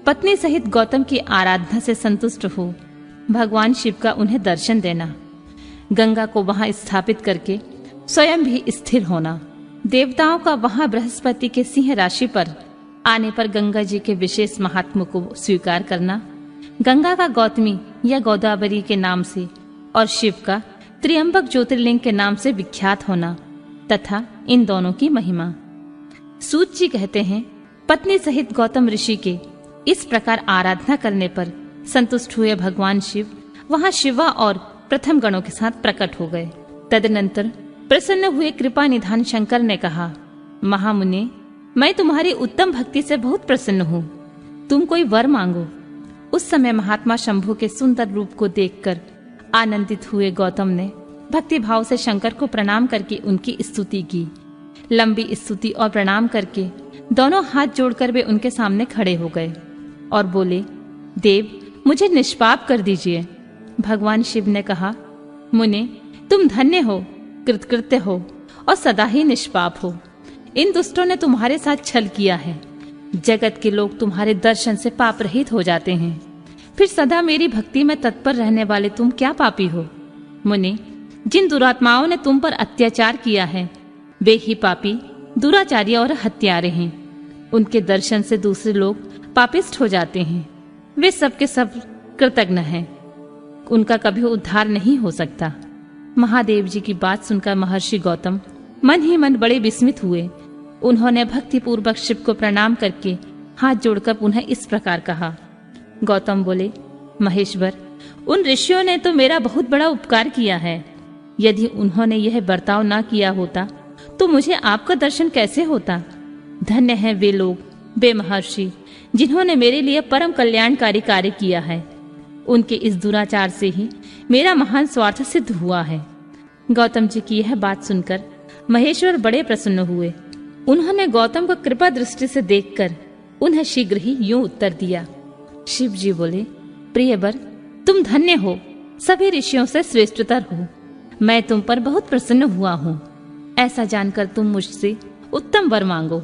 पत्नी सहित गौतम की आराधना से संतुष्ट हो भगवान शिव का उन्हें दर्शन देना, गंगा को वहां स्थापित करके स्वयं भी स्थिर होना, देवताओं का वहां बृहस्पति के सिंह राशि पर आने पर गंगा जी के विशेष महात्म्य को स्वीकार करना, गंगा का गौतमी या गोदावरी के नाम से और शिव का त्र्यंबक ज्योतिर्लिंग के नाम से विख्यात होना तथा इन दोनों की महिमा। सूत जी कहते हैं, पत्नी सहित गौतम ऋषि के इस प्रकार आराधना करने पर संतुष्ट हुए भगवान शिव वहां शिवा और प्रथम गणों के साथ प्रकट हो गए। तदनंतर प्रसन्न हुए कृपा निधान शंकर ने कहा, महामुने, मैं तुम्हारी उत्तम भक्ति से बहुत प्रसन्न हूँ, तुम कोई वर मांगो। उस समय महात्मा शंभु के सुंदर रूप को देखकर आनंदित हुए गौतम ने भक्ति भाव से शंकर को प्रणाम करके उनकी स्तुति की। लंबी स्तुति और प्रणाम करके दोनों हाथ जोड़कर वे उनके सामने खड़े हो गए और बोले, देव, मुझे निष्पाप कर दीजिए। भगवान शिव ने कहा, मुने, तुम धन्य हो, कृतकृत्य हो और सदा ही निष्पाप हो। इन दुष्टों ने तुम्हारे साथ छल किया है। जगत के लोग तुम्हारे दर्शन से पाप रहित हो जाते हैं, फिर सदा मेरी भक्ति में तत्पर रहने वाले तुम क्या पापी हो। मुने, जिन दुरात्माओं ने तुम पर अत्याचार किया है वे ही पापी, दुराचारी और हत्यारे हैं। उनके दर्शन से दूसरे लोग पापिष्ट हो जाते हैं। वे सब के सब कृतज्ञ हैं, उनका कभी उद्धार नहीं हो सकता। महादेव जी की बात सुनकर महर्षि गौतम मन ही मन बड़े विस्मित हुए। उन्होंने भक्ति पूर्वक शिव को प्रणाम करके हाथ जोड़कर पुनः इस प्रकार कहा। गौतम बोले, महेश्वर, उन ऋषियों ने तो मेरा बहुत बड़ा उपकार किया है। यदि उन्होंने यह बर्ताव ना किया होता तो मुझे आपका दर्शन कैसे होता। धन्य है वे लोग, वे महर्षि, जिन्होंने मेरे लिए परम कल्याणकारी कार्य किया है। उनके इस दुराचार से ही मेरा महान स्वार्थ सिद्ध हुआ है। गौतम जी की यह बात सुनकर महेश्वर बड़े प्रसन्न हुए। उन्होंने गौतम को कृपा दृष्टि से देखकर उन्हें शीघ्र ही यूं उत्तर दिया। शिव जी बोले, प्रियवर, तुम धन्य हो, सभी ऋषियों से श्रेष्ठतर हो। मैं तुम पर बहुत प्रसन्न हुआ हूँ। ऐसा जानकर तुम मुझसे उत्तम वर मांगो।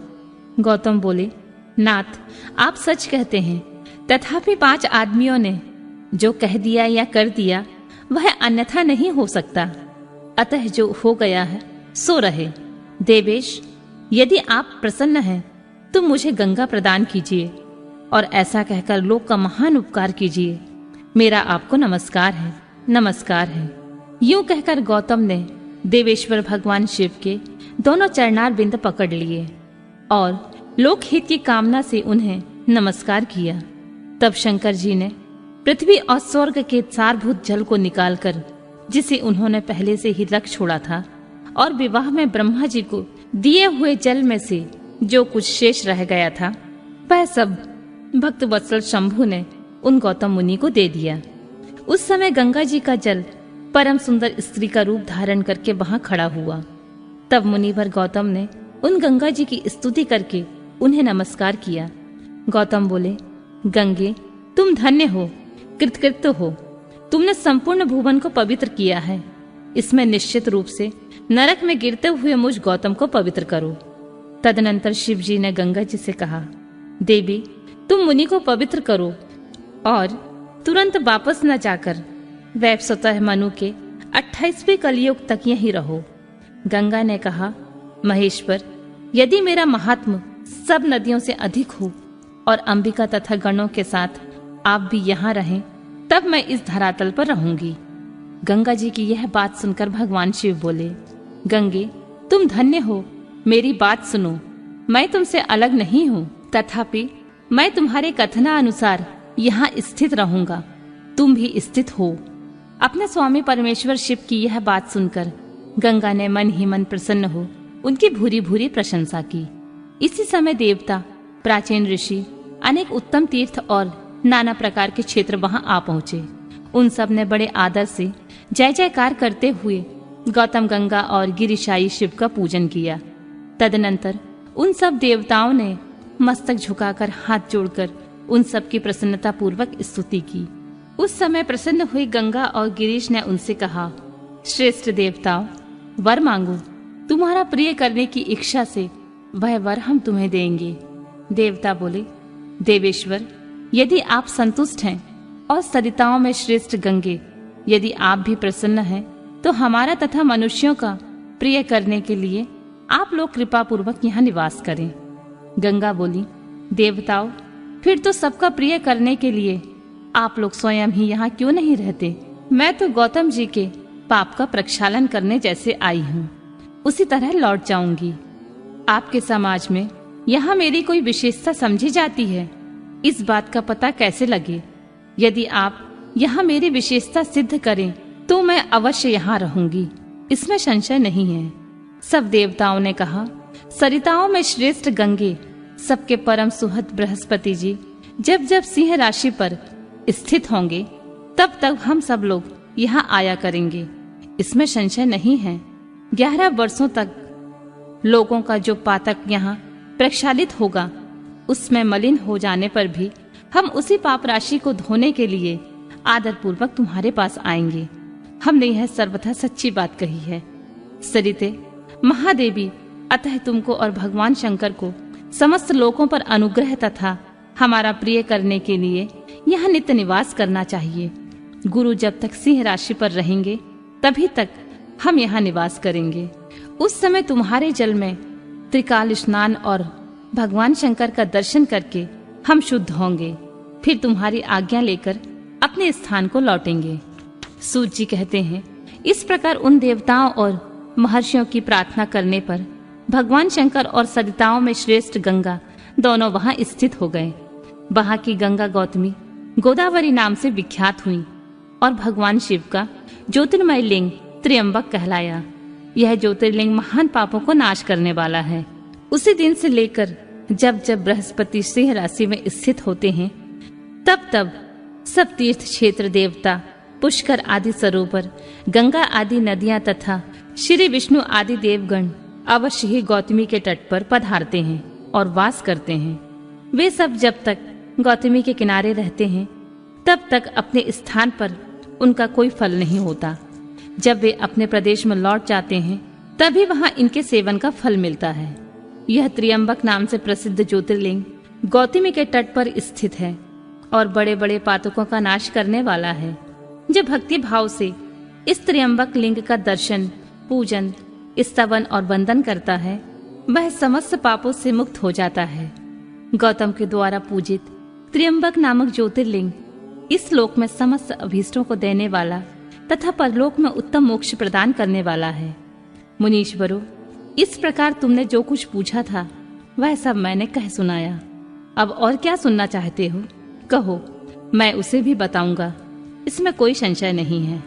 गौतम बोले, नाथ, आप सच कहते हैं, तथापि 5 आदमियों ने जो कह दिया या कर दिया वह अन्यथा नहीं हो सकता। अतः जो हो गया है सो रहे। देवेश, यदि आप प्रसन्न हैं तो मुझे गंगा प्रदान कीजिए और ऐसा कहकर लोक का महान उपकार कीजिए। मेरा आपको नमस्कार है, नमस्कार है। यूं कहकर गौतम ने देवेश्वर भगवान शिव के दोनों चरणार बिंद पकड़ लिए और लोकहित की कामना से उन्हें नमस्कार किया। तब शंकर जी ने पृथ्वी और स्वर्ग के सारभूत जल को निकालकर, जिसे उन्होंने पहले से ही रख छोड़ा था, और विवाह में ब्रह्मा जी को दिए हुए जल में से जो कुछ शेष रह गया था वह सब भक्त वत्सल शंभु ने उन गौतम मुनि को दे दिया। उस समय गंगा जी का जल परम सुंदर स्त्री का रूप धारण करके वहां खड़ा हुआ। तब मुनिवर गौतम ने उन गंगा जी की स्तुति करके उन्हें नमस्कार किया। गौतम बोले, गंगे, तुम धन्य हो, कृतकृत्य हो। तुमने संपूर्ण भुवन को पवित्र किया है। इसमें निश्चित रूप से नरक में गिरते हुए मुझ गौतम को पवित्र करो। तदनंतर शिव जी ने गंगा जी से कहा, देवी, तुम मुनि को पवित्र करो और तुरंत वापस न जाकर वैवस्वतः मनु के 28वें कलयुग तक यहीं रहो। गंगा ने कहा, महेश्वर, यदि मेरा महात्म सब नदियों से अधिक हो और अंबिका तथा गणों के साथ आप भी यहाँ रहें, तब मैं इस धरातल पर रहूंगी। गंगा जी की यह बात सुनकर भगवान शिव बोले, गंगे, तुम धन्य हो, मेरी बात सुनो। मैं तुमसे अलग नहीं हूँ, तथापि मैं तुम्हारे कथना अनुसार यहाँ स्थित रहूंगा। तुम भी स्थित हो। अपने स्वामी परमेश्वर शिव की यह बात सुनकर गंगा ने मन ही मन प्रसन्न हो उनकी भूरी भूरी प्रशंसा की। इसी समय देवता, प्राचीन ऋषि, अनेक उत्तम तीर्थ और नाना प्रकार के क्षेत्र वहां आ पहुंचे। उन सब ने बड़े आदर से जय जयकार करते हुए गौतम, गंगा और गिरिशाई शिव का पूजन किया। तदनंतर उन सब देवताओं ने मस्तक झुकाकर हाथ जोड़कर उन सब की प्रसन्नता पूर्वक स्तुति की। उस समय प्रसन्न हुई गंगा और गिरीश ने उनसे कहा, श्रेष्ठ देवताओं, वर मांगो। तुम्हारा प्रिय करने की इच्छा से वह वर हम तुम्हें देंगे। देवता बोले, देवेश्वर, यदि आप संतुष्ट हैं और सरिताओं में श्रेष्ठ गंगे, यदि आप भी प्रसन्न हैं, तो हमारा तथा मनुष्यों का प्रिय करने के लिए आप लोग कृपा पूर्वक यहाँ निवास करें। गंगा बोली, देवताओं, फिर तो सबका प्रिय करने के लिए आप लोग स्वयं ही यहाँ क्यों नहीं रहते? मैं तो गौतम जी के पाप का प्रक्षालन करने जैसे आई हूँ, उसी तरह लौट जाऊंगी। आपके समाज में यहाँ मेरी कोई विशेषता समझी जाती है, इस बात का पता कैसे लगे? यदि आप यहाँ मेरी विशेषता सिद्ध करें तो मैं अवश्य यहाँ रहूंगी, इसमें संशय नहीं है। सब देवताओं ने कहा, सरिताओं में श्रेष्ठ गंगे, सबके परम सुहृद बृहस्पति जी जब जब सिंह राशि पर स्थित होंगे तब तक हम सब लोग यहाँ आया करेंगे, इसमें संशय नहीं है। 11 वर्षों तक लोगों का जो पातक यहाँ प्रक्षालित होगा, उसमें मलिन हो जाने पर भी हम उसी पाप राशि को धोने के लिए आदर पूर्वक तुम्हारे पास आएंगे। हमने यह सर्वथा सच्ची बात कही है। सरिते, महादेवी, अतः तुमको और भगवान शंकर को समस्त लोगों पर अनुग्रह तथा हमारा प्रिय करने के लिए यहाँ नित्य निवास करना चाहिए। गुरु जब तक सिंह राशि पर रहेंगे तभी तक हम यहाँ निवास करेंगे। उस समय तुम्हारे जल में त्रिकाल स्नान और भगवान शंकर का दर्शन करके हम शुद्ध होंगे, फिर तुम्हारी आज्ञा लेकर अपने स्थान को लौटेंगे। सूत जी कहते हैं, इस प्रकार उन देवताओं और महर्षियों की प्रार्थना करने पर भगवान शंकर और सरिताओं में श्रेष्ठ गंगा दोनों वहां स्थित हो गए। वहां की गंगा गौतमी गोदावरी नाम से विख्यात हुई और भगवान शिव का ज्योतिर्मय लिंग त्र्यंबक कहलाया। यह ज्योतिर्लिंग महान पापों को नाश करने वाला है। उसी दिन से लेकर जब जब बृहस्पति सिंह राशि में स्थित होते हैं तब तब सब तीर्थ क्षेत्र, देवता, पुष्कर आदि सरोवर, गंगा आदि नदियां तथा श्री विष्णु आदि देवगण अवश्य ही गौतमी के तट पर पधारते हैं और वास करते हैं। वे सब जब तक गौतमी के किनारे रहते हैं तब तक अपने स्थान पर उनका कोई फल नहीं होता। जब वे अपने प्रदेश में लौट जाते हैं तभी वहां इनके सेवन का फल मिलता है। यह त्र्यंबक नाम से प्रसिद्ध ज्योतिर्लिंग गौतमी के तट पर स्थित है और बड़े बड़े पातकों का नाश करने वाला है। जो भक्ति भाव से इस त्र्यंबक लिंग का दर्शन, पूजन, स्तवन और वंदन करता है, वह समस्त पापों से मुक्त हो जाता है। गौतम के द्वारा पूजित त्र्यंबक नामक ज्योतिर्लिंग इस लोक में समस्त अभीष्टों को देने वाला तथा परलोक में उत्तम मोक्ष प्रदान करने वाला है। मुनीश्वरों, इस प्रकार तुमने जो कुछ पूछा था वह सब मैंने कह सुनाया। अब और क्या सुनना चाहते हो? कहो, मैं उसे भी बताऊंगा, इसमें कोई संशय नहीं है।